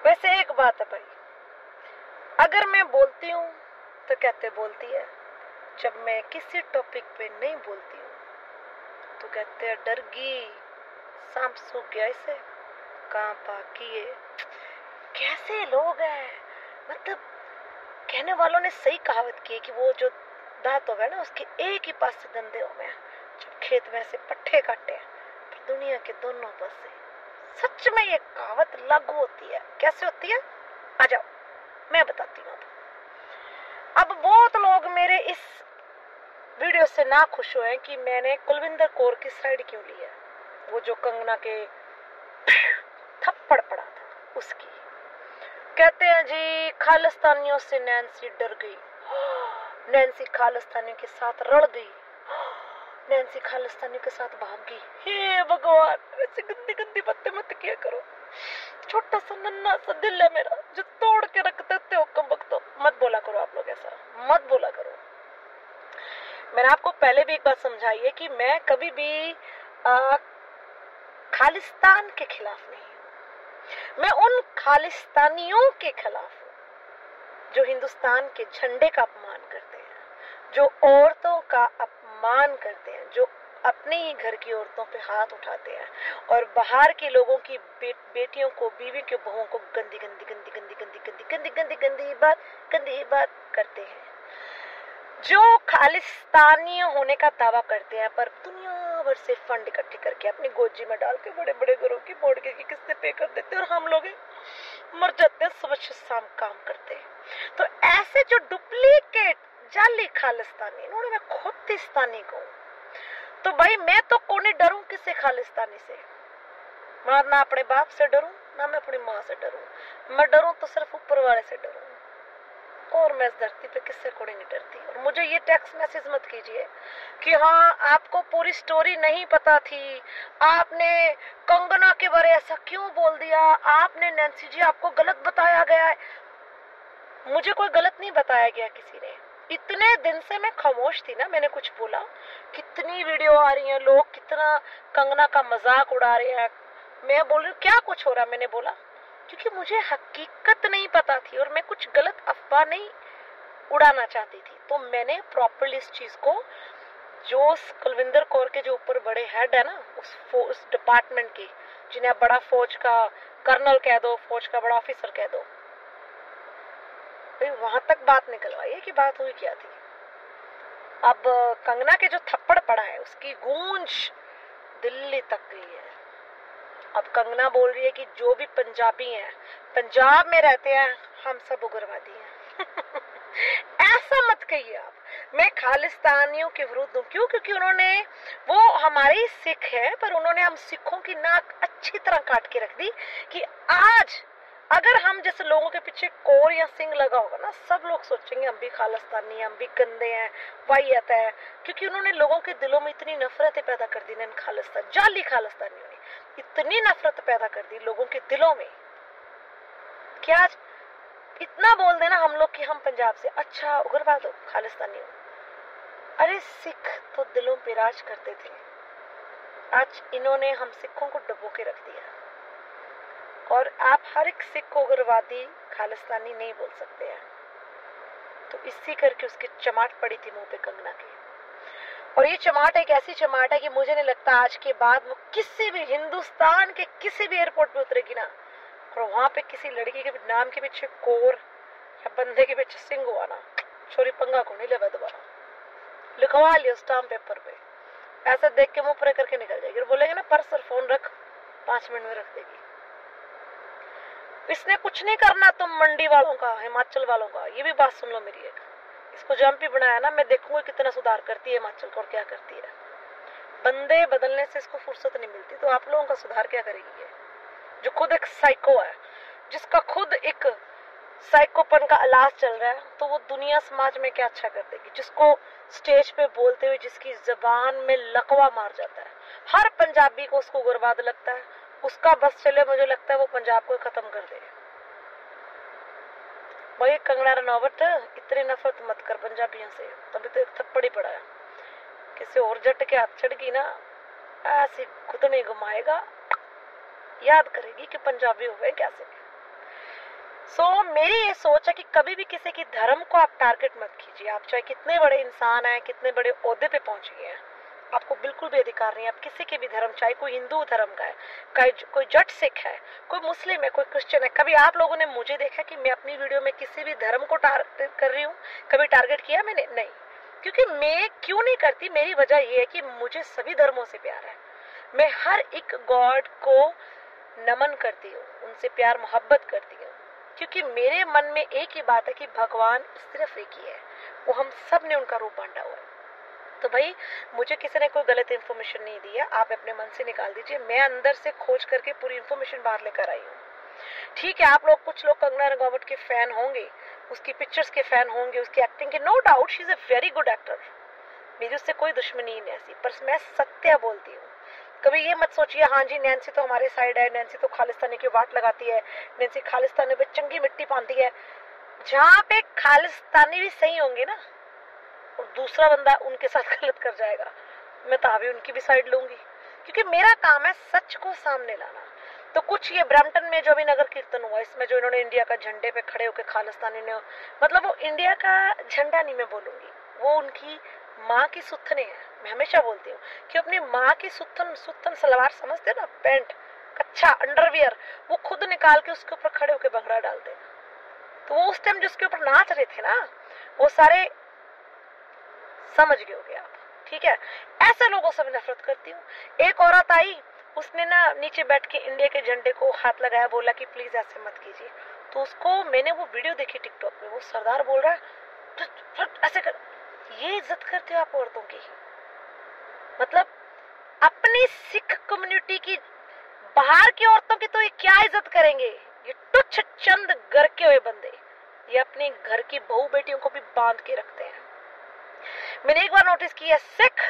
वैसे एक बात है भाई, अगर मैं बोलती हूँ तो कहते बोलती है, जब मैं किसी टॉपिक पे नहीं बोलती हूँ तो कहते हैं डर गई, सांप सूख गया इसे, कहाँ भागी है। कैसे लोग हैं, मतलब कहने वालों ने सही कहावत की है कि वो जो दांत हो गए ना उसके एक ही पास से धंधे हो गए, जब खेत में से पट्टे काटे हैं पर दुनिया के दोनों पास से। सच में ये कहावत लागू होती है। कैसे होती है, आ जाओ मैं बताती हूँ। अब बहुत लोग मेरे इस वीडियो से ना खुश हुए कि मैंने कुलविंदर कौर की साइड क्यों ली है। वो जो कंगना के थप्पड़ पड़ा था उसकी। कहते हैं जी खालिस्तानियों से नैन्सी डर गई, नैन्सी खालिस्तानियों के साथ रड़ गई, नैन्सी खालिस्तानियों के साथ भाग गई। हे भगवान, ऐसी गंदी गंदी बातें मत किया करो। छोटा सा नन्हा सा दिल है मेरा जो तोड़ के रख देते हो कम वक्त। मत बोला करो आप लोग, ऐसा मत बोला करो। मैंने आपको पहले भी एक बात समझाई है कि मैं कभी भी खालिस्तान के खिलाफ नहीं हूँ। मैं उन खालिस्तानियों के खिलाफ हूँ जो हिंदुस्तान के झंडे का अपमान करते हैं, जो औरतों का अपमान करते हैं, जो अपने ही घर की औरतों पे हाथ उठाते हैं और बाहर के लोगों की बेटियों को, बीवी के बहुओं को गंदी गंदी गंदी गंदी गंदी गंदी गंदी गंदी गंदी बात करते हैं, जो खालिस्तानी होने का दावा करते हैं पर दुनिया भर से फंड इकट्ठे करके अपनी गोजी में डाल के बड़े बड़े घरों की मोड़के की किस्तें पे कर देते हैं और हम लोग मर जाते हैं सुबह शाम काम करते हैं। तो ऐसे जो डुप्लीकेट जाली खालिस्तानी, इन्होंने मैं खुदिस्तानी कहूँ तो भाई मैं तो कोई डरूं किसी खालिस्तानी से। मैं ना अपने बाप से डरूं ना मैं अपनी माँ से डरूं। मैं डरूं तो सिर्फ ऊपर वाले से डरूं और मैं इस धरती पे किससे कोई नहीं डरती। और मुझे ये टेक्स्ट मैसेज मत कीजिए कि हाँ आपको पूरी स्टोरी नहीं पता थी, आपने कंगना के बारे ऐसा क्यों बोल दिया, आपने नैन्सी जी आपको गलत बताया गया है। मुझे कोई गलत नहीं बताया गया किसी ने। इतने दिन से मैं खामोश थी ना, मैंने कुछ बोला। कितनी वीडियो आ रही हैं, लोग कितना कंगना का मजाक उड़ा रहे हैं, मैं बोल रही हूँ क्या कुछ हो रहा, मैंने बोला क्योंकि मुझे हकीकत नहीं पता थी और मैं कुछ गलत अफवाह नहीं उड़ाना चाहती थी। तो मैंने प्रॉपरली इस चीज को, जो कुलविंदर कौर के जो ऊपर बड़े हेड है ना उस डिपार्टमेंट के, जिन्हें आप बड़ा फौज का कर्नल कह दो, फौज का बड़ा ऑफिसर कह दो, वहां तक बात निकलवाई है कि बात हुई क्या थी। अब कंगना के जो थप्पड़ पड़ा है उसकी गूंज दिल्ली तक गई है। अब कंगना बोल रही है कि जो भी पंजाबी हैं, पंजाब में रहते हैं, हम सब उग्रवादी हैं। ऐसा मत कहिए आप। मैं खालिस्तानियों के विरुद्ध हूँ। क्यों? क्योंकि उन्होंने, वो हमारे सिख है पर उन्होंने हम सिखों की नाक अच्छी तरह काट के रख दी कि आज अगर हम जैसे लोगों के पीछे कोर या सिंह लगा होगा ना, सब लोग सोचेंगे हम भी खालिस्तानी, हम भी गंदे हैं, वाहियत है। क्योंकि उन्होंने लोगों के दिलों में इतनी नफरतें पैदा कर दी ना, खालिस्तान जाली खालिस्तानियों ने इतनी नफरत पैदा कर दी लोगों के दिलों में कि आज इतना बोल देना हम लोग कि हम पंजाब से, अच्छा उग्रवाद हो, खालिस्तानी हो। अरे सिख तो दिलों पे राज करते थे, आज इन्होंने हम सिखों को डुबो के रख दिया। और आप हर एक सिख को उग्रवादी खालिस्तानी नहीं बोल सकते हैं। तो इसी करके उसकी चमाट पड़ी थी मुंह पे कंगना की। और ये चमाट एक ऐसी चमाट है कि मुझे नहीं लगता आज के बाद वो किसी भी हिंदुस्तान के किसी भी एयरपोर्ट पे उतरेगी ना और वहां पे किसी लड़की के नाम के पीछे कोर या बंदे के पीछे सिंह हुआ ना, छोरी पंगा को नहीं लेगा दोबारा, लिखवा लियो स्टाम्प पेपर पे, ऐसा देख के मुंह पर करके निकल जाएगी। और बोलेंगे ना पर्स और फोन रख, 5 मिनट में रख देगी। इसने कुछ नहीं करना तुम मंडी वालों का, हिमाचल वालों का। ये भी बात सुन लो मेरी एक, इसको जंपी बनाया ना, मैं देखूंगा कितना सुधार करती है हिमाचल को और क्या करती है। बंदे बदलने से इसको फुर्सत नहीं मिलती, तो आप लोगों का सुधार क्या करेगी ये, जो खुद एक साइको है, जिसका खुद एक साइकोपन का इलाज चल रहा है, तो वो दुनिया समाज में क्या अच्छा कर देगी। जिसको स्टेज पे बोलते हुए जिसकी जबान में लकवा मार जाता है, हर पंजाबी को उसको उग्रवाद लगता है, उसका बस चले, मुझे लगता है वो पंजाब को खत्म कर दे। भाई कंगना रनौत, इतनी नफरत मत कर पंजाबियों से, तभी तो एक थप्पड़ ही पड़ा है। किसी और जट के हाथ चढ़ गई ना, ऐसी घुटने घुमाएगा, याद करेगी कि पंजाबी हुए कैसे। मेरी ये सोच है कि कभी भी किसी की धर्म को आप टारगेट मत कीजिए। आप चाहे कितने बड़े इंसान हैं, कितने बड़े ओहदे पे पहुंच गए हैं, आपको बिल्कुल भी अधिकार नहीं है आप किसी के भी धर्म, चाहे कोई हिंदू धर्म का है, कोई जट सिख है, कोई मुस्लिम है, कोई क्रिश्चियन है। कभी आप लोगों ने मुझे देखा कि मैं अपनी वीडियो में किसी भी धर्म को टारगेट कर रही हूँ? कभी टारगेट किया मैंने? नहीं। क्योंकि मैं क्यों नहीं करती, मेरी वजह यह है कि मुझे सभी धर्मों से प्यार है। मैं हर एक गॉड को नमन करती हूँ, उनसे प्यार मोहब्बत करती हूँ, क्योंकि मेरे मन में एक ही बात है कि भगवान सिर्फ एक ही है, वो हम सब ने उनका रूप बांटा हुआ है। तो भाई मुझे किसी ने कोई गलत इन्फॉर्मेशन नहीं दी है, आप अपने मन से निकाल दीजिए। मैं अंदर से खोज करके पूरी इन्फॉर्मेशन बाहर लेकर आई हूँ। ठीक है, आप लोग कुछ लोग कंगना रनौत के फैन होंगे, उसकी पिक्चर्स के फैन होंगे, उसकी एक्टिंग के, no doubt she is a very good actor, मेरी उससे कोई दुश्मनी नहीं ऐसी, पर मैं सत्य बोलती हूँ। कभी ये मत सोचिए हाँ जी नैन्सी तो हमारे साइड है, नैन्सी तो खालिस्तानी की वाट लगाती है, नैन्सी खालिस्तानी पे चंगी मिट्टी पाती है। जहाँ पे खालिस्तानी भी सही होंगे ना और दूसरा बंदा उनके साथ गलत कर जाएगा, मैं तो अभी उनकी भी साइड लूंगी, क्योंकि मेरा काम है सच को सामने लाना। तो कुछ ये ब्रैम्पटन में जो अभी नगर कीर्तन हुआ, इसमें जो इन्होंने इंडिया का झंडे पे खड़े होकर खालिस्तानी ने, मतलब वो इंडिया का झंडा नहीं मैं बोलूंगी, वो उनकी माँ की सुथने हैं। मैं हमेशा बोलती हूँ कि अपनी माँ की सुथन सलवार समझते ना, पैंट, कच्चा अंडरवियर, वो खुद निकाल के उसके ऊपर खड़े होकर भंगड़ा डालते हैं। तो वो उस टाइम जिसके ऊपर नाच रहे थे ना, वो सारे समझ गए होगे आप, ठीक है। ऐसे लोगों से मैं नफरत करती हूँ। एक औरत आई, उसने ना नीचे बैठ के इंडिया के झंडे को हाथ लगाया, बोला कि प्लीज ऐसे मत कीजिए। तो उसको मैंने वो वीडियो देखी टिकटॉक पे, वो सरदार बोल रहा है ऐसे कर। ये इज्जत करते हो आप औरतों की? मतलब अपनी सिख कम्युनिटी की, बाहर की औरतों की तो ये क्या इज्जत करेंगे? ये तुच्छ चंद घर के हुए बंदे, ये अपने घर की बहू बेटियों को भी बांध के रखते हैं। मैंने एक बार नोटिस किया, सिख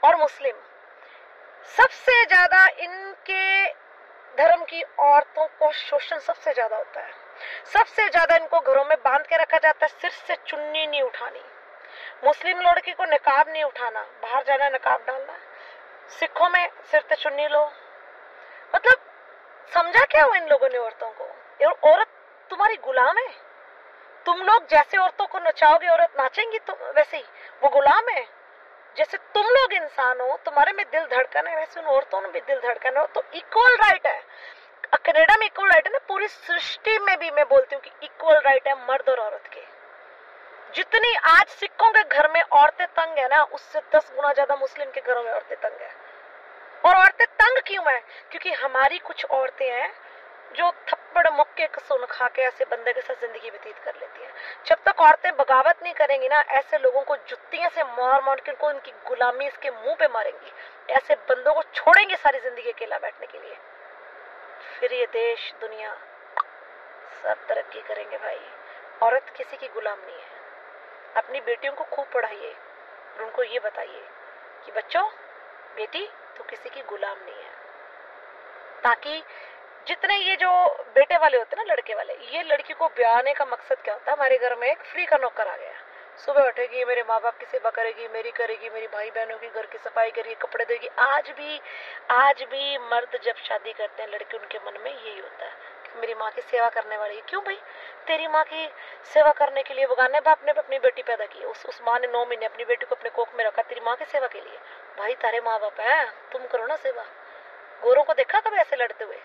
और मुस्लिम सबसे ज्यादा, इनके धर्म की औरतों को शोषण सबसे ज्यादा होता है, सबसे ज्यादा इनको घरों में बांध के रखा जाता है, सिर से चुन्नी नहीं उठानी। मुस्लिम लड़की को निकाब नहीं उठाना, बाहर जाना निकाब डालना। सिखों में सिर से चुन्नी लो। मतलब समझा क्या हो इन लोगों ने औरतों को? औरत तुम्हारी गुलाम है, तुम लोग जैसे औरतों को नचाओगे औरत नाचेंगी, तो वैसे ही वो गुलाम है। जैसे तुम लोग इंसान हो, तुम्हारे में दिल धड़कन है, वैसे उन औरतों में भी दिल धड़कन हो। तो इक्वल राइट है, कनाडा में इक्वल राइट है ना, पूरी सृष्टि में भी मैं बोलती हूँ कि इक्वल राइट है मर्द और औरत के। जितनी आज सिखों के घर में औरतें तंग है ना, उससे 10 गुना ज्यादा मुस्लिम के घरों में औरतें तंग है। और औरतें तंग क्यों है? क्योंकि हमारी कुछ औरतें हैं जो थप्पड़ मुक्के कसून खा के ऐसे बंदे के साथ जिंदगी व्यतीत कर लेती हैं। जब तक औरतें बगावत नहीं करेंगी ना, ऐसे लोगों को जुत्तियों से मार मार के उनको उनकी गुलामी इसके मुंह पे मारेंगी, ऐसे बंदों को छोड़ेंगे सारी जिंदगी अकेला बैठने के लिए, फिर ये देश दुनिया सब तरक्की करेंगे भाई। औरत किसी की गुलाम नहीं है। अपनी बेटियों को खूब पढ़ाइए और उनको ये बताइए कि बच्चों, बेटी तो किसी की गुलाम नहीं है, ताकि जितने ये जो बेटे वाले होते हैं ना, लड़के वाले, ये लड़की को ब्याहने का मकसद क्या होता है? हमारे घर में एक फ्री का नौकर आ गया, सुबह उठेगी, मेरे माँ बाप की सेवा करेगी, मेरी करेगी, मेरी भाई बहनों की घर की सफाई करेगी, कपड़े देगी। आज भी मर्द जब शादी करते हैं, लड़के उनके मन में यही होता है कि मेरी माँ की सेवा करने वाली है। क्यों भाई? तेरी माँ की सेवा करने के लिए बगाने बाप ने अपनी बेटी पैदा की, उस माँ ने 9 महीने अपनी बेटी को अपने कोख में रखा तेरी माँ की सेवा के लिए। भाई तारे माँ बाप है, तुम करो ना सेवा। गोरों को देखा कभी ऐसे लड़ते हुए?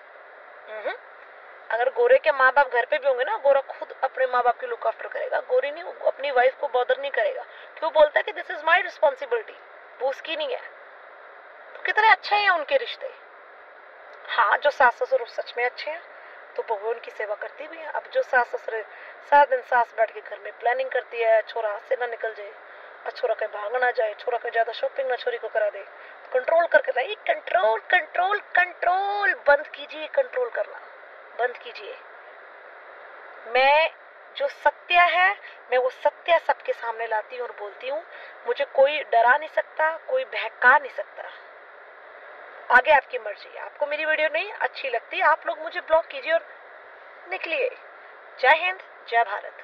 अगर गोरे के माँ बाप घर पे भी होंगे ना, गोरा खुद अपने माँ बाप की लुक आफ्टर करेगा, गोरी नहीं, अपनी वाइफ को बॉदर नहीं करेगा। क्यों? बोलता है कि दिस इज माई रिस्पॉन्सिबिलिटी, वो उसकी नहीं है। तो कितने अच्छे हैं उनके रिश्ते। हाँ, जो सास ससुर सच में अच्छे हैं तो बहू उनकी सेवा करती भी है। अब जो सास ससुर सारा दिन सास बैठ के घर में प्लानिंग करती है, छोरा हाथ से ना निकल जाए और छोरा कहीं भाग ना जाए, छोरा कहीं ज्यादा शॉपिंग ना छोरी को करा दे, कंट्रोल करके रहिए। कंट्रोल कंट्रोल कंट्रोल बंद कीजिए, कंट्रोल करना बंद कीजिए। मैं जो सत्य है, मैं वो सत्य सबके सामने लाती हूँ और बोलती हूँ। मुझे कोई डरा नहीं सकता, कोई बहका नहीं सकता। आगे आपकी मर्जी। आपको मेरी वीडियो नहीं अच्छी लगती, आप लोग मुझे ब्लॉक कीजिए और निकलिए। जय हिंद, जय भारत।